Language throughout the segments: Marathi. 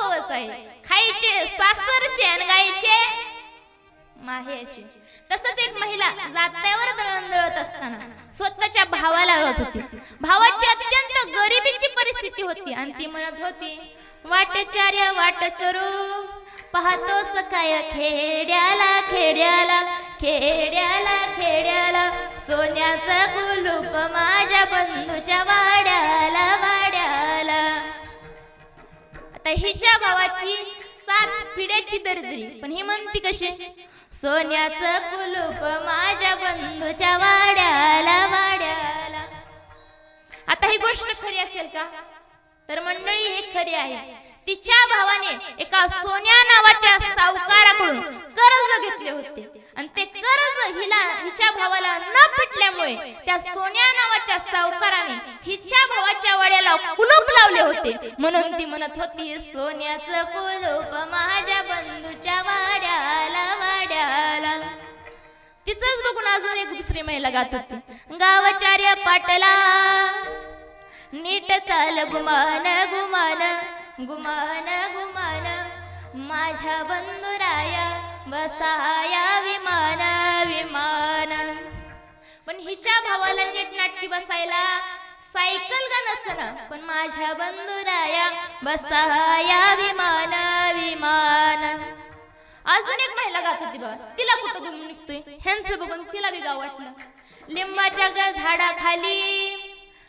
कवच आहे, खायचे सासरचे आणि गायचे माहेरचे. तसंच एक महिला जात्यावर दळण दळत असताना स्वतःच्या भावाला रडत होती. भावाची अत्यंत गरिबीची परिस्थिती होती आणि ती म्हणत होती, वाटचार्य वाट सरू पाहतो सखाय खेड्याला खेड्याला खेड्याला खेड्याला, सोन्याचं कुलूप माझ्या बंधूच्या वाड्याला वाड्याला. आता हिच्या भावाची 7 पिढ्याची दरिद्री, पण ही म्हणती कशी, सोन्याचं कुलूप माझ्या बंधूच्या वाड्याला वाड्याला. आता ही गोष्ट खरी असेल का? तर मंडळी ही खरी आहे. तिच्या भावाने एका सोन्या नावाच्या सावकाराकडून कर्ज घेतले होते आणि ते कर्ज हिच्या भावाला न फिटल्यामुळे त्या सोन्या नावाच्या सावकाराने हिच्या भावाच्या वाड्याला कुलूप लावले होते. म्हणून ती म्हणत होती, सोन्याचं कुलूप माझ्या बंधूच्या वाड्याला वाड्याला. तिचंच बघून अजून एक दुसरी महिला गात होती, गावचार्य पाटला नीट चाल गुमान गुमान गुमान गुमान, माझ्या बंधुराया बसाया विमान विमान. पण हिच्या भावाला नीट नाटकी बसायला सायकल का नसना, पण माझ्या बंधुराया बसाया विमान विमान. अजून एक महिला गात होती बघा, तिला कुठं दुम निघतोय ह्यांचं बघून तिला बी गाव वाटलं. लिंबाच्या झाडाखाली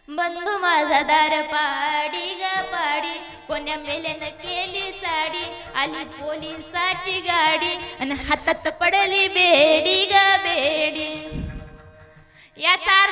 बंधू माझा दार पाडी ग पाडी, कोण्या मेल्यानं केली चाडी, आली पोलिसाची गाडी आणि हातात पडली बेडी ग बेडी. याचा